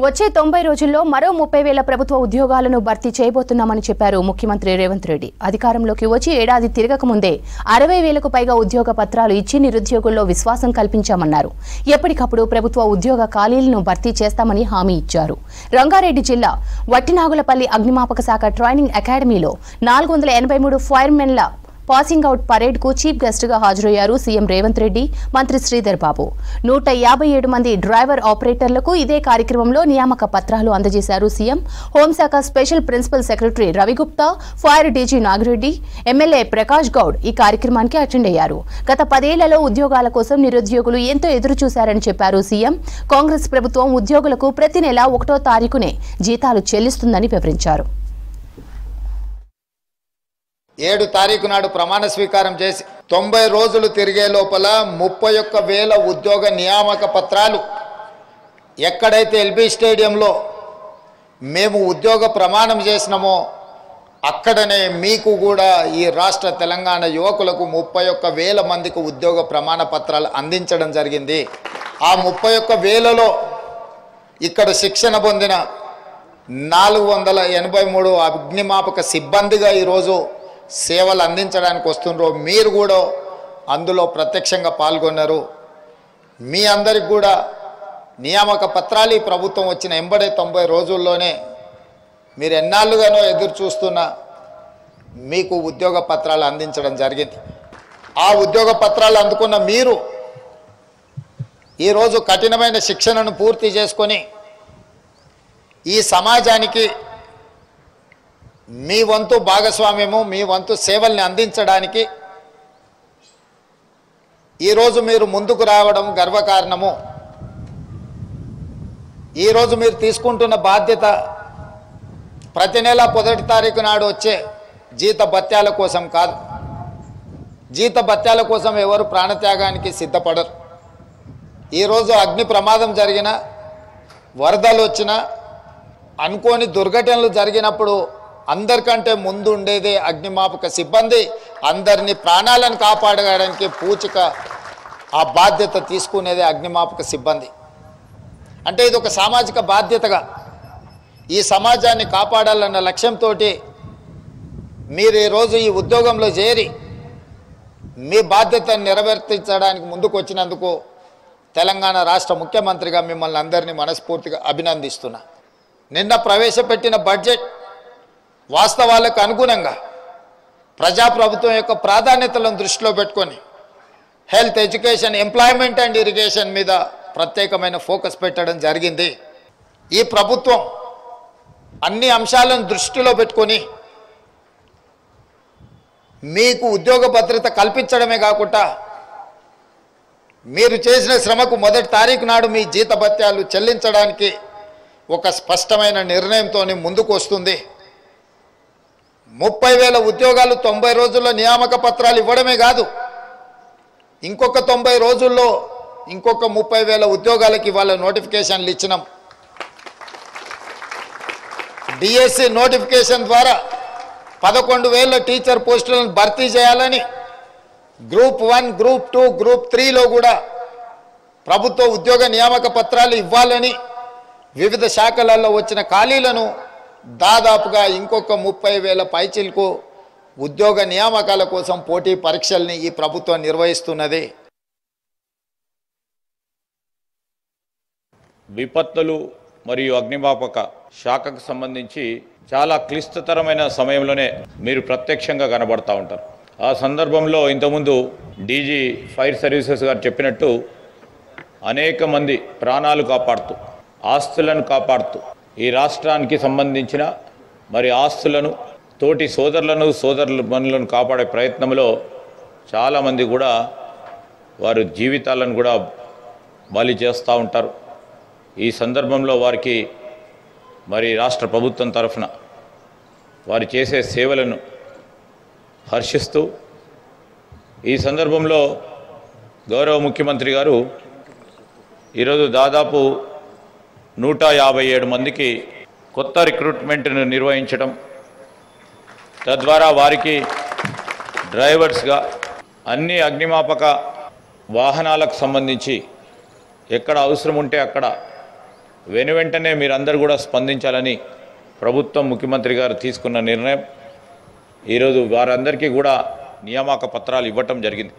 వచ్చే 90 రోజుల్లో మరో 30,000 ప్రభుత్వ ఉద్యోగాలను భర్తీ చేయబోతున్నామని చెప్పారు ముఖ్యమంత్రి రేవంత్ రెడ్డి. అధికారంలోకి వచ్చి ఏడాది తిరగక ముందే 60,000కు పైగా ఉద్యోగ పత్రాలు ఇచ్చి నిరుద్యోగుల్లో విశ్వాసం కల్పించామన్నారు. ఎప్పటికప్పుడు ప్రభుత్వ ఉద్యోగ ఖాళీలను భర్తీ చేస్తామని హామీ ఇచ్చారు. రంగారెడ్డి జిల్లా వట్టినాగులపల్లి అగ్నిమాపక శాఖ ట్రైనింగ్ అకాడమీలో 483 ఫైర్మెన్ల పాసింగ్ అవుట్ పరేడ్ కు చీఫ్ గెస్ట్ గా హాజరయ్యారు సీఎం రేవంత్ రెడ్డి, మంత్రి శ్రీధర్ బాబు. 157 మంది డ్రైవర్ ఆపరేటర్లకు ఇదే కార్యక్రమంలో నియామక పత్రాలు అందజేశారు సీఎం. హోంశాఖ special principal secretary Ravi Gupta, fire DG Nagireddy, MLA Prakash Goud ఈ కార్యక్రమానికి అటెండ్ అయ్యారు. గత 10 ఏళ్లలో ఉద్యోగాల కోసం నిరుద్యోగులు ఎంతో ఎదురు చూశారని చెప్పారు సీఎం. కాంగ్రెస్ ప్రభుత్వం ఉద్యోగులకు ప్రతి నెల 1వ తారీఖునే జీతాలు చెల్లిస్తుందని వివరించారు. 7 తారీఖు నాడు ప్రమాణ స్వీకారం చేసి 90 రోజులు తిరిగే లోపల 31,000 ఉద్యోగ నియామక పత్రాలు ఎక్కడైతే ఎల్బీ స్టేడియంలో మేము ఉద్యోగ ప్రమాణం చేసినామో అక్కడనే మీకు కూడా ఈ రాష్ట్ర తెలంగాణ యువకులకు 31,000 మందికి ఉద్యోగ ప్రమాణ పత్రాలు అందించడం జరిగింది. ఆ 31,000లో ఇక్కడ శిక్షణ పొందిన 483 అగ్నిమాపక సిబ్బందిగా ఈరోజు సేవలు అందించడానికి వస్తున్నారు. మీరు కూడా అందులో ప్రత్యక్షంగా పాల్గొన్నారు. మీ అందరికి కూడా నియామక పత్రాలు ఈ ప్రభుత్వం వచ్చిన ఎంబడే 90 రోజుల్లోనే మీరు ఎన్నాళ్ళుగానో ఎదురు చూస్తున్న మీకు ఉద్యోగ పత్రాలు అందించడం జరిగింది. ఆ ఉద్యోగ పత్రాలు అందుకున్న మీరు ఈరోజు కఠినమైన శిక్షణను పూర్తి చేసుకొని ఈ సమాజానికి మీ వంతు భాగస్వామ్యము, మీ వంతు సేవల్ని అందించడానికి ఈరోజు మీరు ముందుకు రావడం గర్వకారణము. ఈరోజు మీరు తీసుకుంటున్న బాధ్యత ప్రతి నెల 1వ తారీఖు నాడు వచ్చే జీత భత్యాల కోసం కాదు. జీత భత్యాల కోసం ఎవరు ప్రాణత్యాగానికి సిద్ధపడరు. ఈరోజు అగ్ని ప్రమాదం జరిగిన, వరదలు వచ్చిన, అనుకోని దుర్ఘటనలు జరిగినప్పుడు అందరికంటే ముందు ఉండేదే అగ్నిమాపక సిబ్బంది. అందరినీ ప్రాణాలను కాపాడడానికి పూచిక ఆ బాధ్యత తీసుకునేదే అగ్నిమాపక సిబ్బంది. అంటే ఇది ఒక సామాజిక బాధ్యతగా ఈ సమాజాన్ని కాపాడాలన్న లక్ష్యంతో మీరు ఈరోజు ఈ ఉద్యోగంలో చేరి మీ బాధ్యతను నెరవేర్తించడానికి ముందుకు వచ్చినందుకు తెలంగాణ రాష్ట్ర ముఖ్యమంత్రిగా మిమ్మల్ని అందరినీ మనస్ఫూర్తిగా అభినందిస్తున్నా. నిన్న ప్రవేశపెట్టిన బడ్జెట్ వాస్తవాలకు అనుగుణంగా ప్రజాప్రభుత్వం యొక్క ప్రాధాన్యతలను దృష్టిలో పెట్టుకొని health, education, employment and irrigation మీద ప్రత్యేకమైన ఫోకస్ పెట్టడం జరిగింది. ఈ ప్రభుత్వం అన్ని అంశాలను దృష్టిలో పెట్టుకొని మీకు ఉద్యోగ భద్రత కల్పించడమే కాకుండా మీరు చేసిన శ్రమకు 1వ తారీఖు నాడు మీ జీతభత్యాలు చెల్లించడానికి ఒక స్పష్టమైన నిర్ణయంతో ముందుకు వస్తుంది. 30,000 ఉద్యోగాలు 90 రోజుల్లో నియామక పత్రాలు ఇవ్వడమే కాదు, ఇంకొక 90 రోజుల్లో ఇంకొక 30,000 ఉద్యోగాలకి ఇవాళ నోటిఫికేషన్లు ఇచ్చినాం. డిఎస్సి నోటిఫికేషన్ ద్వారా 11,000 టీచర్ పోస్టులను భర్తీ చేయాలని, గ్రూప్ 1, గ్రూప్ 2, గ్రూప్ 3లో కూడా ప్రభుత్వ ఉద్యోగ నియామక పత్రాలు ఇవ్వాలని, వివిధ శాఖలలో వచ్చిన ఖాళీలను దాదాపుగా ఇంకొక 30,000 పైచిలకు ఉద్యోగ నియామకాల కోసం పోటీ పరీక్షల్ని ఈ ప్రభుత్వం నిర్వహిస్తున్నది. విపత్తులు మరియు అగ్నిమాపక శాఖకు సంబంధించి చాలా క్లిష్టతరమైన సమయంలోనే మీరు ప్రత్యక్షంగా కనబడతా ఉంటారు. ఆ సందర్భంలో ఇంతకుముందు డీజీ ఫైర్ సర్వీసెస్ గారు చెప్పినట్టు అనేక మంది ప్రాణాలు కాపాడుతూ, ఆస్తులను కాపాడుతూ ఈ రాష్ట్రానికి సంబంధించిన మరి ఆస్తులను, తోటి సోదరులను కాపాడే ప్రయత్నంలో చాలామంది కూడా వారి జీవితాలను కూడా బలి చేస్తూ ఉంటారు. ఈ సందర్భంలో వారికి మరి రాష్ట్ర ప్రభుత్వం తరఫున వారు చేసే సేవలను హర్షిస్తూ ఈ సందర్భంలో గౌరవ ముఖ్యమంత్రి గారు ఈరోజు దాదాపు 157 మందికి కొత్త రిక్రూట్మెంట్ను నిర్వహించడం, తద్వారా వారికి డ్రైవర్స్గా అన్ని అగ్నిమాపక వాహనాలకు సంబంధించి ఎక్కడ అవసరం ఉంటే అక్కడ వెనువెంటనే మీరందరూ కూడా స్పందించాలని ప్రభుత్వం ముఖ్యమంత్రి గారు తీసుకున్న నిర్ణయం ఈరోజు వారందరికీ కూడా నియామక పత్రాలు ఇవ్వటం జరిగింది.